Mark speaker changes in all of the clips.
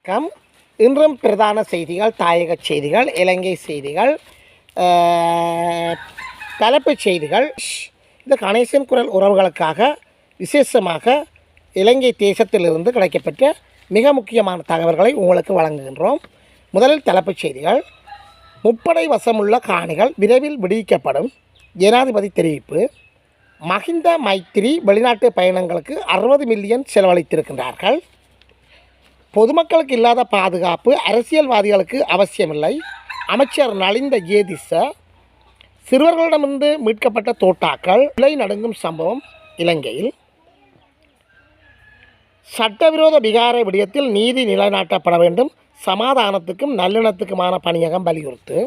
Speaker 1: வணக்கம். இன்றும் பிரதான செய்திகள், தாயக செய்திகள், இலங்கை செய்திகள், தலைப்புச் செய்திகள். இந்த கணேசன் குரல் உறவுகளுக்காக விசேஷமாக இலங்கை தேசத்திலிருந்து கிடைக்கப்பெற்ற மிக முக்கியமான தகவல்களை உங்களுக்கு வழங்குகின்றோம். முதலில் தலைப்புச் செய்திகள். முப்படை வசமுள்ள காணிகள் விரைவில் விடுவிக்கப்படும், ஜனாதிபதி தெரிவிப்பு. மஹிந்த மைத்திரி வெளிநாட்டு பயணங்களுக்கு 60 மில்லியன் செலவழித்திருக்கின்றார்கள். பொதுமக்களுக்கு இல்லாத பாதுகாப்பு அரசியல்வாதிகளுக்கு அவசியமில்லை, அமைச்சர் நலிந்த ஜேதிச. சிறுவர்களிடமிருந்து மீட்கப்பட்ட தோட்டாக்கள் விலை நடுங்கும் சம்பவம் இலங்கையில். சட்டவிரோத விகார விடயத்தில் நீதி நிலைநாட்டப்பட வேண்டும், சமாதானத்துக்கும் நல்லிணத்துக்குமான பணியகம் வலியுறுத்து.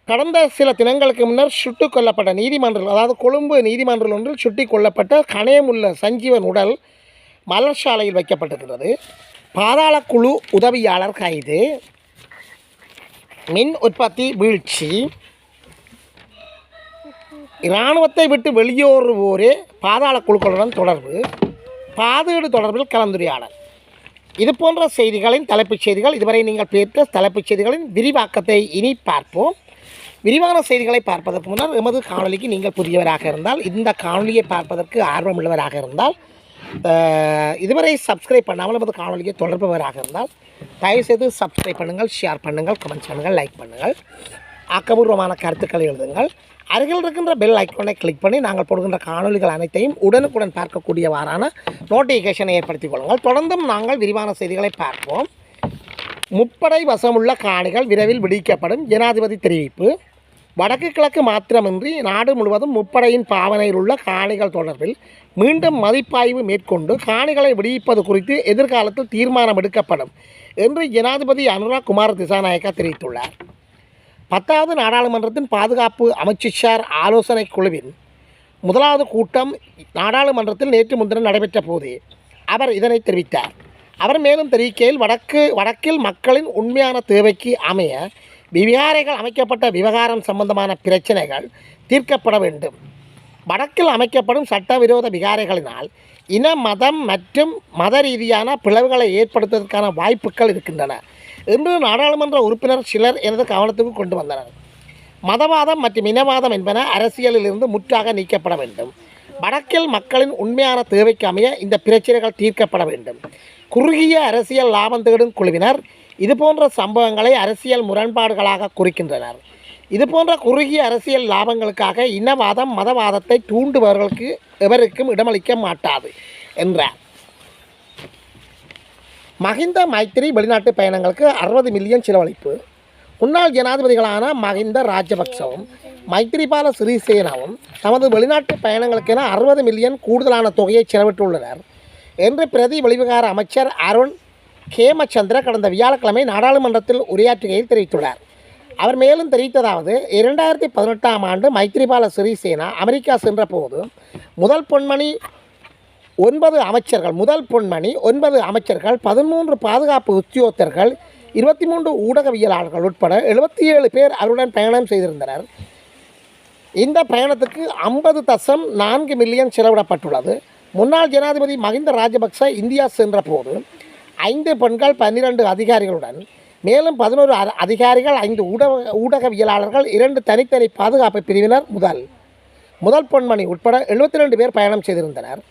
Speaker 1: கடந்த சில தினங்களுக்கு முன்னர் சுட்டுக் கொல்லப்பட்ட நீதிமன்றம், அதாவது கொழும்பு நீதிமன்றம் ஒன்றில் சுட்டிக் கொல்லப்பட்ட கணேமுள்ள சஞ்சீவன் உடல் மலர்சாலையில் வைக்கப்பட்டிருக்கிறது. பாதாள குழு உதவியாளர் கைது. மின் உற்பத்தி வீழ்ச்சி. இராணுவத்தை விட்டு வெளியேறுவோரே பாதாள குழுக்களுடன் தொடர்பு. பாதீடு தொடர்பில் கலந்துரையாடல். இது போன்ற செய்திகளின் தலைப்புச் செய்திகள். இதுவரை நீங்கள் பெற்ற தலைப்புச் செய்திகளின் விரிவாக்கத்தை இனி பார்ப்போம். விரிவான செய்திகளை பார்ப்பதற்கு முன்னர் எமது காணொலிக்கு நீங்கள் புதியவராக இருந்தால், இந்த காணொலியை பார்ப்பதற்கு ஆர்வமுள்ளவராக இருந்தால், இதுவரை சப்ஸ்கிரைப் பண்ணாமல் எமது காணொலியை தொடர்பவராக இருந்தால் தயவுசெய்து சப்ஸ்கிரைப் பண்ணுங்கள், ஷேர் பண்ணுங்கள், கமெண்ட்ஸ் பண்ணுங்கள், லைக் பண்ணுங்கள், ஆக்கபூர்வமான கருத்துக்களை எழுதுங்கள். அருகில் இருக்கின்ற பெல் ஐக்கானை கிளிக் பண்ணி நாங்கள் போடுகின்ற காணொலிகள் அனைத்தையும் உடனுக்குடன் பார்க்கக்கூடியவாறான நோட்டிஃபிகேஷனை ஏற்படுத்திக் கொள்ளுங்கள். தொடர்ந்தும் நாங்கள் விரிவான செய்திகளை பார்ப்போம். முப்படை வசமுள்ள காணிகள் விரைவில் விடுவிக்கப்படும், ஜனாதிபதி தெரிவிப்பு. வடக்கு கிழக்கு மாத்திரமின்றி நாடு முழுவதும் முப்படையின் பாவனையில் உள்ள காணிகள் தொடர்பில் மீண்டும் மதிப்பாய்வு மேற்கொண்டு காணிகளை விடுவிப்பது குறித்து எதிர்காலத்தில் தீர்மானம் எடுக்கப்படும் என்று ஜனாதிபதி அனுராக் குமார் திசாநாயக்கா தெரிவித்துள்ளார். 10வது நாடாளுமன்றத்தின் பாதுகாப்பு அமைச்சுசார் ஆலோசனை குழுவின் முதலாவது கூட்டம் நாடாளுமன்றத்தில் நேற்று முன்தினம் நடைபெற்ற போது அவர் இதனை தெரிவித்தார். அவர் மேலும் தெரிவிக்கையில், வடக்கில் மக்களின் உண்மையான தேவைக்கு அமைய விகாரைகள் அமைக்கப்பட்ட விவகாரம் சம்பந்தமான பிரச்சனைகள் தீர்க்கப்பட வேண்டும். வடக்கில் அமைக்கப்படும் சட்டவிரோத விகாரைகளினால் இன, மதம் மற்றும் மத ரீதியான பிளவுகளை ஏற்படுத்துவதற்கான வாய்ப்புகள் இருக்கின்றன என்று நாடாளுமன்ற உறுப்பினர் சிலர் எனது கவனத்துக்கு கொண்டு வந்தனர். மதவாதம் மற்றும் இனவாதம் என்பன அரசியலிலிருந்து முற்றாக நீக்கப்பட வேண்டும். வடக்கில் மக்களின் உண்மையான தேவைக்கு அமைய இந்த பிரச்சனைகள் தீர்க்கப்பட வேண்டும். குறுகிய அரசியல் லாபம் தேடும் குழுவினர் இதுபோன்ற சம்பவங்களை அரசியல் முரண்பாடுகளாக குறிக்கின்றனர். இதுபோன்ற குறுகிய அரசியல் லாபங்களுக்காக இனவாதம், மதவாதத்தை தூண்டுபவர்களுக்கு எவருக்கும் இடமளிக்க மாட்டாது என்றார். மஹிந்த மைத்திரி வெளிநாட்டு பயணங்களுக்கு 60 மில்லியன் செலவழிப்பு. முன்னாள் ஜனாதிபதிகளான மஹிந்த ராஜபக்சவும் மைத்திரிபால சிறிசேனாவும் தமது வெளிநாட்டு பயணங்களுக்கென 60 மில்லியன் கூடுதலான தொகையை செலவிட்டுள்ளனர் என்று பிரதி வெளிவிகார அமைச்சர் அருண் கேமச்சந்திர கடந்த வியாழக்கிழமை நாடாளுமன்றத்தில் உரையாற்றுகையில் தெரிவித்துள்ளார். அவர் மேலும் தெரிவித்ததாவது, 2018ஆம் ஆண்டு மைத்திரிபால சிறிசேனா அமெரிக்கா சென்ற போது முதல் பொன்மணி 9 அமைச்சர்கள், 13 பாதுகாப்பு உத்தியோகத்தர்கள், 23 ஊடகவியலாளர்கள் உட்பட 77 பேர் அவருடன் பயணம் செய்திருந்தனர். இந்த பயணத்துக்கு 50.4 மில்லியன் செலவிடப்பட்டுள்ளது. முன்னாள் ஜனாதிபதி மஹிந்த ராஜபக்ச இந்தியா சென்ற போது 5 பெண்கள், 12 அதிகாரிகளுடன் மேலும் 11 அதிகாரிகள், 5 ஊடகவியலாளர்கள், 2 தனித்தனி பாதுகாப்பு பிரிவினர், முதல் பொன்மணி உட்பட 72 பேர் பயணம் செய்திருந்தனர்.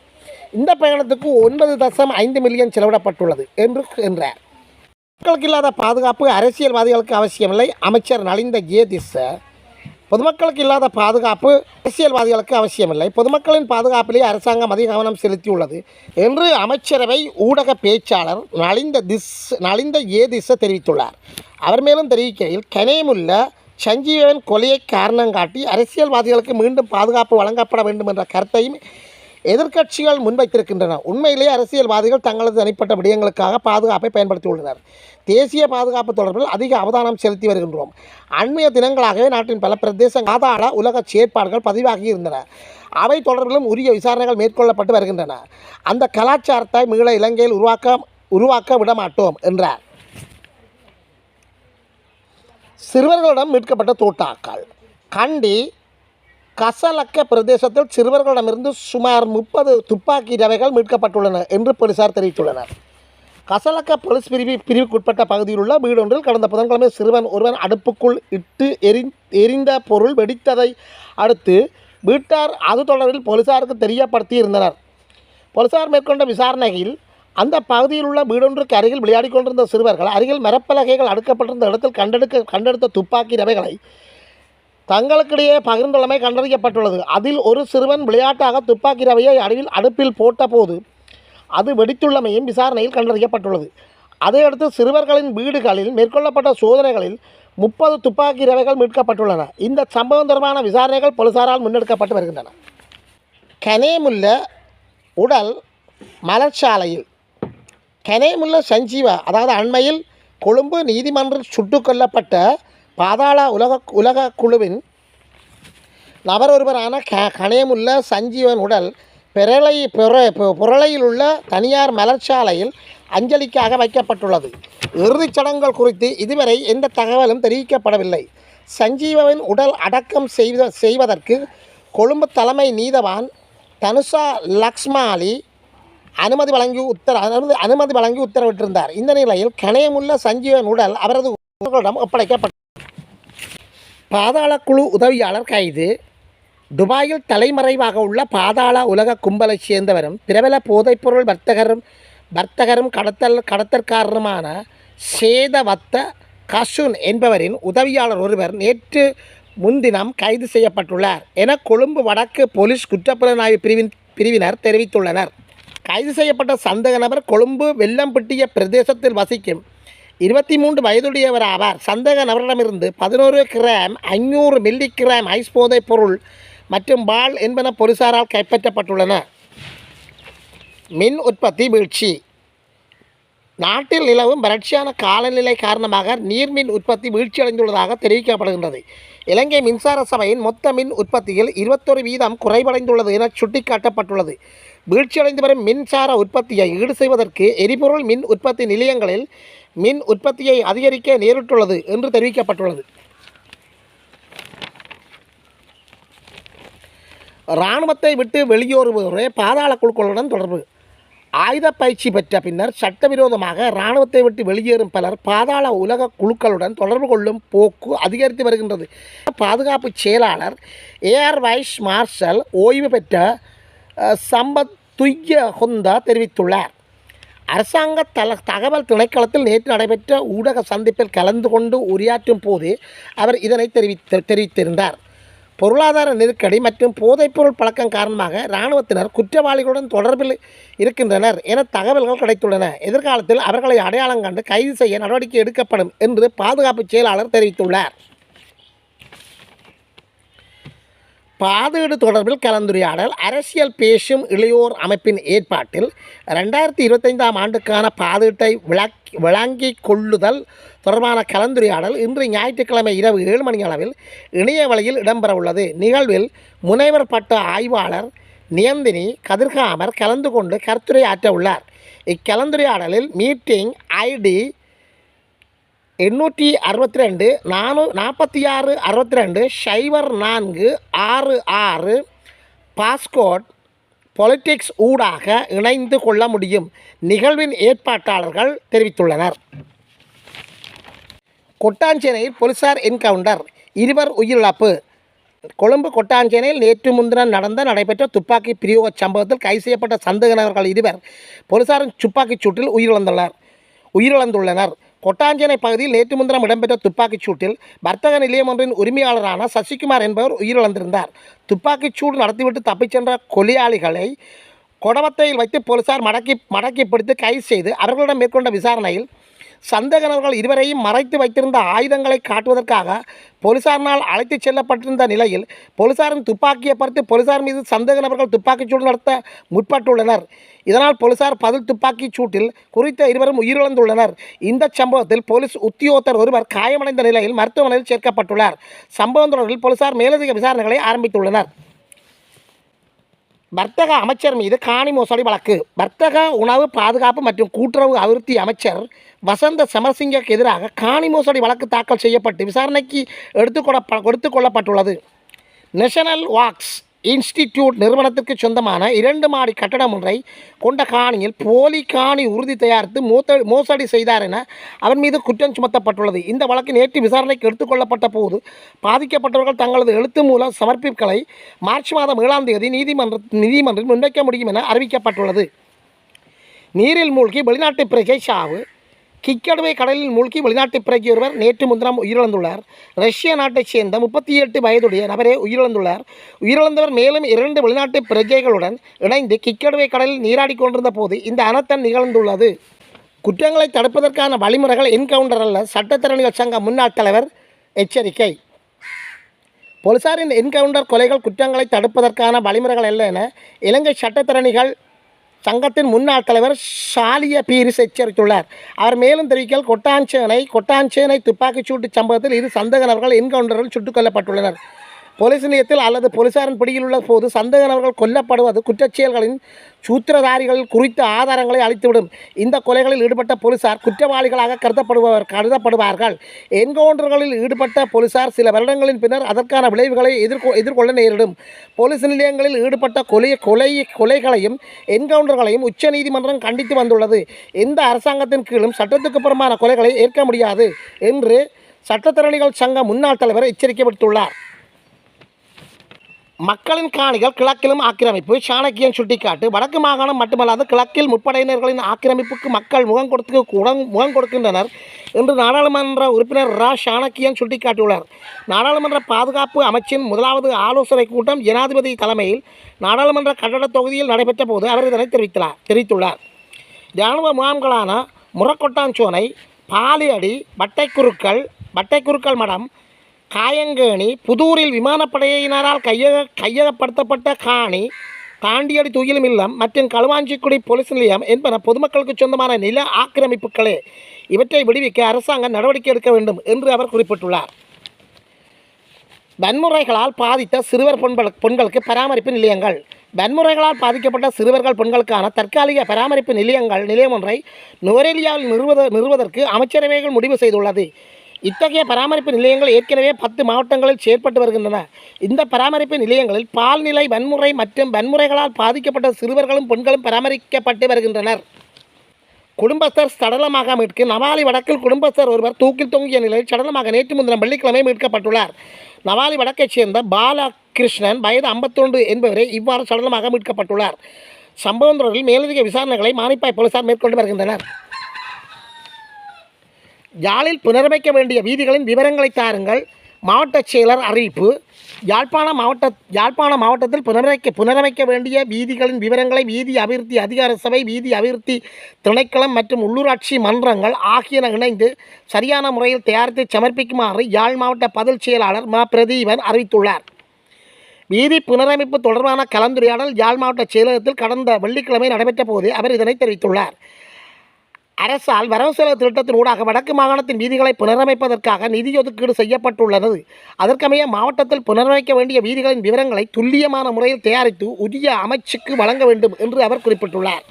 Speaker 1: இந்த பயணத்துக்கு 9.5 மில்லியன் செலவிடப்பட்டுள்ளது என்றார். மக்களுக்கு இல்லாத பாதுகாப்பு அரசியல்வாதிகளுக்கு அவசியமில்லை, அமைச்சர் நலிந்த ஜேதிச. பொதுமக்களுக்கு இல்லாத பாதுகாப்பு அரசியல்வாதிகளுக்கு அவசியமில்லை, பொதுமக்களின் பாதுகாப்பிலேயே அரசாங்கம் அதிக கவனம் செலுத்தியுள்ளது என்று அமைச்சரவை ஊடக பேச்சாளர் நலிந்த ஏதிச தெரிவித்துள்ளார். அவர் மேலும் தெரிவிக்கையில், கனேமுள்ள சஞ்சீவன் கொலையை காரணம் காட்டி அரசியல்வாதிகளுக்கு மீண்டும் பாதுகாப்பு வழங்கப்பட வேண்டும் என்ற கருத்தையும் எதிர்க்கட்சிகள் முன்வைத்திருக்கின்றன. உண்மையிலேயே அரசியல்வாதிகள் தங்களது தனிப்பட்ட விடயங்களுக்காக பாதுகாப்பை பயன்படுத்தியுள்ளனர். தேசிய பாதுகாப்பு தொடர்பில் அதிக அவதானம் செலுத்தி வருகின்றோம். அண்மைய தினங்களாகவே நாட்டின் பல பிரதேச பாதாள உலக செயற்பாடுகள் பதிவாகி இருந்தன. அவை தொடர்பிலும் உரிய விசாரணைகள் மேற்கொள்ளப்பட்டு வருகின்றன. அந்த கலாச்சாரத்தை மீள இலங்கையில் உருவாக்க விடமாட்டோம் என்றார். சிறுவர்களிடம் மீட்கப்பட்ட தோட்டாக்கள். கண்டி கசலக்க பிரதேசத்தில் சிறுவர்களிடமிருந்து சுமார் 30 துப்பாக்கி ரவைகள் மீட்கப்பட்டுள்ளன என்று போலீசார் தெரிவித்துள்ளனர். கசலக்க போலீஸ் பிரிவுக்குட்பட்ட பகுதியில் உள்ள வீடொன்றில் கடந்த புதன்கிழமை சிறுவன் ஒருவன் அடுப்புக்குள் இட்டு எரிந்த பொருள் வெடித்ததை அடுத்து வீட்டார் அது தொடர்பில் போலீசாருக்கு தெரியப்படுத்தி இருந்தனர். போலீசார் மேற்கொண்ட விசாரணையில் அந்த பகுதியில் உள்ள வீடொன்றுக்கு அருகில் விளையாடி கொண்டிருந்த சிறுவர்கள் அருகில் மரப்பலகைகள் அடுக்கப்பட்டிருந்த இடத்தில் கண்டெடுத்த துப்பாக்கி ரவைகளை தங்களுக்கிடையே பகிர்ந்துள்ளமை கண்டறியப்பட்டுள்ளது. அதில் ஒரு சிறுவன் விளையாட்டாக துப்பாக்கி ரவையை அடுப்பில் போட்டபோது அது வெடித்துள்ளமையும் விசாரணையில் கண்டறியப்பட்டுள்ளது. அதையடுத்து சிறுவர்களின் வீடுகளில் மேற்கொள்ளப்பட்ட சோதனைகளில் 30 துப்பாக்கி ரவைகள் மீட்கப்பட்டுள்ளன. இந்த சம்பவம் தொடர்பான விசாரணைகள் போலீசாரால் முன்னெடுக்கப்பட்டு வருகின்றன. கனேமுல்ல உடல் மலர்ச்சாலையில் கனேமுல்ல சஞ்சீவ அதாவது அண்மையில் கொழும்பு நீதிமன்றில் சுட்டுக் கொல்லப்பட்ட பாதாள உலக குழுவின் நபர் ஒருவரான கனேமுல்ல சஞ்சீவன் உடல் புரளையில் உள்ள தனியார் மலர்ச்சாலையில் அஞ்சலிக்காக வைக்கப்பட்டுள்ளது. இறுதிச் சடங்குகள் குறித்து இதுவரை எந்த தகவலும் தெரிவிக்கப்படவில்லை. சஞ்சீவவின் உடல் அடக்கம் செய்வதற்கு கொழும்பு தலைமை நீதவான் தனுஷா லக்ஷ்மாலி அனுமதி வழங்கி உத்தரவிட்டிருந்தார். இந்த நிலையில் கனேமுல்ல சஞ்சீவன் உடல் அவரது உறவினர்களிடம் ஒப்படைக்கப்பட்டது. பாதாள குழு உதவியாளர் கைது. துபாயில் தலைமறைவாக உள்ள பாதாள உலக கும்பலைச் சேர்ந்தவரும் பிரபல போதைப்பொருள் வர்த்தகரும் கடத்தற்காரருமான சேதவத்த கசுன் என்பவரின் உதவியாளர் ஒருவர் நேற்று முன்தினம் கைது செய்யப்பட்டுள்ளார் என கொழும்பு வடக்கு போலீஸ் குற்றப்புலனாய்வு பிரிவினர் தெரிவித்துள்ளனர். கைது செய்யப்பட்ட சந்தேக நபர் கொழும்பு வெள்ளம்பட்டிய பிரதேசத்தில் வசிக்கும் 23 வயதுடையவர் ஆவார். சந்தேக நபரிடமிருந்து 11 கிராம் 500 மில்லி கிராம் ஐஸ் போதைப் பொருள் மற்றும் பால் என்பன போலீசாரால் கைப்பற்றப்பட்டுள்ளன. மின் உற்பத்தி வீழ்ச்சி. நாட்டில் நிலவும் வறட்சியான காலநிலை காரணமாக நீர்மின் உற்பத்தி வீழ்ச்சியடைந்துள்ளதாக தெரிவிக்கப்படுகின்றது. இலங்கை மின்சார சபையின் மொத்த மின் உற்பத்தியில் 21% குறைவடைந்துள்ளது என சுட்டிக்காட்டப்பட்டுள்ளது. வீழ்ச்சியடைந்து வரும் மின்சார உற்பத்தியை ஈடு செய்வதற்கு எரிபொருள் மின் உற்பத்தி நிலையங்களில் மின் உற்பத்தியை அதிகரிக்க நேரிட்டுள்ளது என்று தெரிவிக்கப்பட்டுள்ளது. இராணுவத்தை விட்டு வெளியேறுவோரே பாதாள குழுக்களுடன் தொடர்பு. ஆயுத பயிற்சி பெற்ற பின்னர் சட்டவிரோதமாக இராணுவத்தை விட்டு வெளியேறும் பலர் பாதாள உலக குழுக்களுடன் தொடர்பு கொள்ளும் போக்கு அதிகரித்து வருகின்றது. பாதுகாப்பு செயலாளர் ஏஆர் வைஸ் மார்ஷல் ஓய்வு பெற்ற சம்பத் துய்யஹொந்தா தெரிவித்துள்ளார். அரசாங்க தகவல் திணைக்களத்தில் நேற்று நடைபெற்ற ஊடக சந்திப்பில் கலந்து கொண்டு உரையாற்றும் போது அவர் இதனை தெரிவித்திருந்தார். பொருளாதார நெருக்கடி மற்றும் போதைப்பொருள் பழக்கம் காரணமாக இராணுவத்தினர் குற்றவாளிகளுடன் தொடர்பில் இருக்கின்றனர் என தகவல்கள் கிடைத்துள்ளன. எதிர்காலத்தில் அவர்களை அடையாளம் கண்டு கைது செய்ய நடவடிக்கை எடுக்கப்படும் என்று பாதுகாப்பு செயலாளர் தெரிவித்துள்ளார். பாதீடு தொடர்பில் கலந்துரையாடல். அரசியல் பேசும் இளையோர் அமைப்பின் ஏற்பாட்டில் 2025 ஆண்டுக்கான பாதீட்டை விளங்கிக் கொள்ளுதல் தொடர்பான கலந்துரையாடல் இன்று ஞாயிற்றுக்கிழமை இரவு 7 மணி அளவில் இணைய வழியில் இடம்பெறவுள்ளது. நிகழ்வில் முனைவர் பட்ட ஆய்வாளர் நியந்தினி கதிர்காமர் கலந்து கொண்டு கருத்துரையாற்ற உள்ளார். இக்கலந்துரையாடலில் மீட்டிங் ஐடி 862 46 62 04 66 பாஸ்கோட் பொலிட்டிக்ஸ் ஊடாக இணைந்து கொள்ள முடியும் நிகழ்வின் ஏற்பாட்டாளர்கள் தெரிவித்துள்ளனர். கொட்டாஞ்சேனையில் போலீசார் என்கவுண்டர், 2 உயிரிழப்பு. கொழும்பு கொட்டாஞ்சேனையில் நேற்று முன்தினம் நடைபெற்ற துப்பாக்கி பிரயோக சம்பவத்தில் கைது செய்யப்பட்ட சந்தேக நபர்கள் 2 போலீசாரின் துப்பாக்கிச் சூட்டில் உயிரிழந்துள்ளனர். கொட்டாஞ்சேனை பகுதியில் நேற்று முன்தினம் இடம்பெற்ற துப்பாக்கிச் சூட்டில் வர்த்தக நிலையம் ஒன்றின் உரிமையாளரான சசிகுமார் என்பவர் உயிரிழந்திருந்தார். துப்பாக்கிச் சூடு நடத்திவிட்டு தப்பிச் சென்ற கொலையாளிகளை கொடவத்தையில் வைத்து போலீசார் மடக்கி பிடித்து கைது செய்து அவர்களிடம் மேற்கொண்ட விசாரணையில் சந்தேக நபர்கள் 2 மறைத்து வைத்திருந்த ஆயுதங்களை காட்டுவதற்காக போலீசாரினால் அழைத்துச் செல்லப்பட்டிருந்த நிலையில் போலீசாரின் துப்பாக்கியை பார்த்து போலீசார் மீது சந்தேக நபர்கள் துப்பாக்கிச் சூடு நடத்த முற்பட்டுள்ளனர். இதனால் போலீசார் பதில் துப்பாக்கிச் சூட்டில் குறித்த 2 உயிரிழந்துள்ளனர். இந்த சம்பவத்தில் போலீஸ் உத்தியோகத்தர் ஒருவர் காயமடைந்த நிலையில் மருத்துவமனையில் சேர்க்கப்பட்டுள்ளார். சம்பவம் தொடர்பில் போலீசார் மேலதிக விசாரணைகளை ஆரம்பித்துள்ளனர். வர்த்தக அமைச்சர் மீது காணி மோசடி வழக்கு. வர்த்தக உணவு பாதுகாப்பு மற்றும் கூட்டுறவு அபிவிருத்தி அமைச்சர் வசந்த சமரசிங்கக்கு எதிராக காணி மோசடி வழக்கு தாக்கல் செய்யப்பட்டு விசாரணைக்கு எடுத்துக்கொள்ளப்பட்டுள்ளது. நேஷனல் வாக்ஸ் இன்ஸ்டிடியூட் நிறுவனத்திற்கு சொந்தமான 2 மாடி கட்டடம் ஒன்றை கொண்ட காணியில் போலி காணி உறுதி தயாரித்து மோசடி செய்தார் என அவர் மீது குற்றம் சுமத்தப்பட்டுள்ளது. இந்த வழக்கு நேற்று விசாரணைக்கு எடுத்துக்கொள்ளப்பட்ட போது பாதிக்கப்பட்டவர்கள் தங்களது எழுத்து மூலம் சமர்ப்பிப்புகளை மார்ச் மாதம் 7ஆம் தேதி நீதிமன்றில் முன்வைக்க முடியும் என அறிவிக்கப்பட்டுள்ளது. நீரில் மூழ்கி வெளிநாட்டு பிரஜை சாவு. கிக்கடுவை கடலில் மூழ்கி வெளிநாட்டு பிரஜை ஒருவர் நேற்று முன்தினம் உயிரிழந்துள்ளார். ரஷ்ய நாட்டைச் சேர்ந்த 38 வயதுடைய நபரே உயிரிழந்துள்ளார். உயிரிழந்தவர் மேலும் 2 வெளிநாட்டு பிரஜைகளுடன் இணைந்து கிக்கடுவை கடலில் நீராடி கொண்டிருந்த போது இந்த அனர்த்தம் நிகழ்ந்துள்ளது. குற்றங்களை தடுப்பதற்கான வழிமுறைகள் என்கவுண்டர் அல்ல, சட்டத்தரணிகள் சங்க முன்னாள் தலைவர் எச்சரிக்கை. போலீசாரின் என்கவுண்டர் கொலைகள் குற்றங்களை தடுப்பதற்கான வழிமுறைகள் அல்ல என இலங்கை சட்டத்தரணிகள் சங்கத்தின் முன்னாள் தலைவர் ஷாலிய பீரிஸ் எச்சரித்துள்ளார். அவர் மேலும் தெரிவிக்கையில் கொட்டாஞ்சேனை துப்பாக்கிச் சூட்டு சம்பவத்தில் இரு சந்தேக நபர்கள் என்கவுண்டரில் சுட்டுக் கொல்லப்பட்டுள்ளனர். போலீஸ் நிலையத்தில் அல்லது போலீசாரின் பிடியில் உள்ள போது சந்தேக நபர்கள் கொல்லப்படுவது குற்றச்செயல்களின் சூத்திரதாரிகள் குறித்த ஆதாரங்களை அளித்துவிடும். இந்த கொலைகளில் ஈடுபட்ட போலீசார் குற்றவாளிகளாக கருதப்படுவார்கள். என்கவுண்டர்களில் ஈடுபட்ட போலீசார் சில வருடங்களின் பின்னர் அதற்கான விளைவுகளை எதிர்கொள்ள நேரிடும். போலீஸ் நிலையங்களில் ஈடுபட்ட கொலைகளையும் என்கவுண்டர்களையும் உச்சநீதிமன்றம் கண்டித்து வந்துள்ளது. எந்த அரசாங்கத்தின் கீழும் சட்டத்துக்கு புறம்பான கொலைகளை ஏற்க முடியாது என்று சட்டத்தரணிகள் சங்க முன்னாள் தலைவர் எச்சரிக்கை விடுத்துள்ளார். மக்களின் காணிகள் கிழக்கிலும் ஆக்கிரமிப்பு. சாணக்கியன் சுட்டிக்காட்டு. வடக்கு மாகாணம் மட்டுமல்லாது கிழக்கில் முப்படையினர்களின் ஆக்கிரமிப்புக்கு மக்கள் முகம் கொடுக்கின்றனர் என்று நாடாளுமன்ற உறுப்பினர் சாணக்கியன் சுட்டிக்காட்டியுள்ளார். நாடாளுமன்ற பாதுகாப்பு அமைச்சின் 1வது ஆலோசனை கூட்டம் ஜனாதிபதி தலைமையில் நாடாளுமன்ற கட்டட தொகுதியில் நடைபெற்ற போது அவர் இதனை தெரிவித்துள்ளார். இராணுவ முகாம்களான முரக்கொட்டாஞ்சோனை, பாலியடி, வட்டைக்குருக்கள் மடம், காயங்கேணி, புதூரில் விமானப்படையினரால் கையகப்படுத்தப்பட்ட காணி, தாண்டியடி துயிலும் இல்லம் மற்றும் களுவாஞ்சிக்குடி போலீஸ் நிலையம் என்பன பொதுமக்களுக்கு சொந்தமான நில ஆக்கிரமிப்புகளே. இவற்றை விடுவிக்க அரசாங்கம் நடவடிக்கை எடுக்க வேண்டும் என்று அவர் குறிப்பிட்டுள்ளார். வன்முறைகளால் பாதித்த சிறுவர் பெண்களுக்கு பராமரிப்பு நிலையங்கள். வன்முறைகளால் பாதிக்கப்பட்ட சிறுவர்கள் பெண்களுக்கான தற்காலிக பராமரிப்பு நிலையம் ஒன்றை நுவரெலியாவில் நிறுவதற்கு அமைச்சரவைகள் முடிவு செய்துள்ளது. இத்தகைய பராமரிப்பு நிலையங்கள் ஏற்கனவே 10 மாவட்டங்களில் செயற்பட்டு வருகின்றன. இந்த பராமரிப்பு நிலையங்களில் பால்நிலை வன்முறை மற்றும் வன்முறைகளால் பாதிக்கப்பட்ட சிறுவர்களும் பெண்களும் பராமரிக்கப்பட்டு வருகின்றனர். குடும்பஸ்தர் சடலமாக மீட்கு. நவாலி வடக்கில் குடும்பஸ்தர் ஒருவர் தூக்கில் தொங்கிய நிலையில் சடலமாக நேற்று முன்தினம் வெள்ளிக்கிழமை மீட்கப்பட்டுள்ளார். நவாலி வடக்கைச் சேர்ந்த பாலகிருஷ்ணன் வயது 51 என்பவரே இவ்வாறு சடலமாக மீட்கப்பட்டுள்ளார். சம்பவம் தொடர்பில் மேலதிக விசாரணைகளை மானிப்பாய் போலீசார் மேற்கொண்டு வருகின்றனர். யாழில் புனரமைக்க வேண்டிய வீதிகளின் விவரங்களை தாருங்கள். மாவட்ட செயலர் அறிவிப்பு. யாழ்ப்பாண மாவட்டத்தில் புனரமைக்க வேண்டிய வீதிகளின் விவரங்களை வீதி அபிவிருத்தி அதிகார சபை, வீதி அபிவிருத்தி திணைக்களம் மற்றும் உள்ளூராட்சி மன்றங்கள் ஆகியன இணைந்து சரியான முறையில் தயாரித்து சமர்ப்பிக்குமாறு யாழ் மாவட்ட பதில் செயலாளர் பிரதீபன் அறிவித்துள்ளார். வீதி புனரமைப்பு தொடர்பான கலந்துரையாடல் யாழ் மாவட்ட செயலகத்தில் கடந்த வெள்ளிக்கிழமை நடைபெற்ற போது அவர் இதனை தெரிவித்துள்ளார். அரசால் வரவு செலவு திட்டத்தின் ஊடாக வடக்கு மாகாணத்தின் வீதிகளை புனரமைப்பதற்காக நிதி ஒதுக்கீடு செய்யப்பட்டுள்ளது. அதற்கமைய மாவட்டத்தில் புனரமைக்க வேண்டிய வீதிகளின் விவரங்களை துல்லியமான முறையில் தயாரித்து உரிய அமைச்சுக்கு வழங்க வேண்டும் என்று அவர் குறிப்பிட்டுள்ளார்.